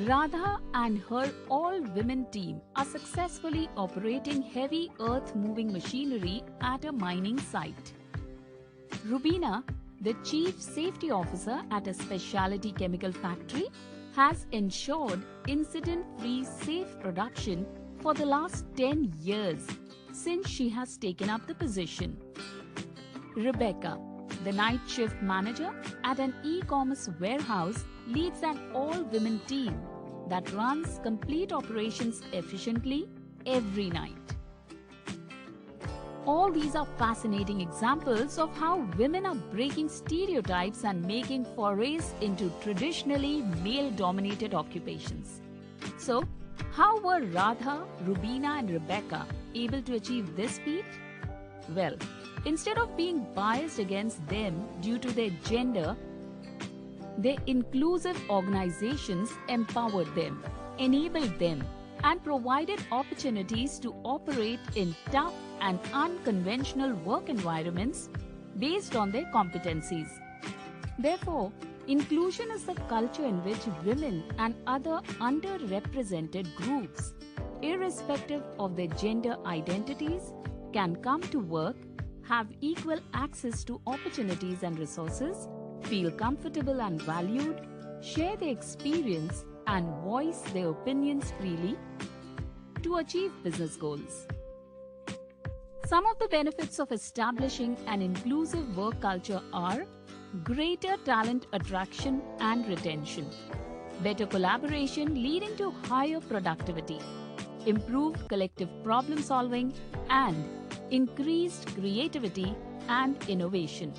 Radha and her all-women team are successfully operating heavy earth-moving machinery at a mining site. Rubina, the Chief Safety Officer at a specialty chemical factory, has ensured incident-free safe production for the last 10 years since she has taken up the position. Rebecca, the night shift manager at an e-commerce warehouse, leads an all-women team that runs complete operations efficiently every night. All these are fascinating examples of how women are breaking stereotypes and making forays into traditionally male-dominated occupations. So, how were Radha, Rubina and Rebecca able to achieve this feat? Well, instead of being biased against them due to their gender, their inclusive organizations empowered them, enabled them, and provided opportunities to operate in tough and unconventional work environments based on their competencies. Therefore, inclusion is the culture in which women and other underrepresented groups, irrespective of their gender identities, can come to work, have equal access to opportunities and resources, feel comfortable and valued, share their experience and voice their opinions freely to achieve business goals. Some of the benefits of establishing an inclusive work culture are greater talent attraction and retention, better collaboration leading to higher productivity, improved collective problem solving, and increased creativity and innovation.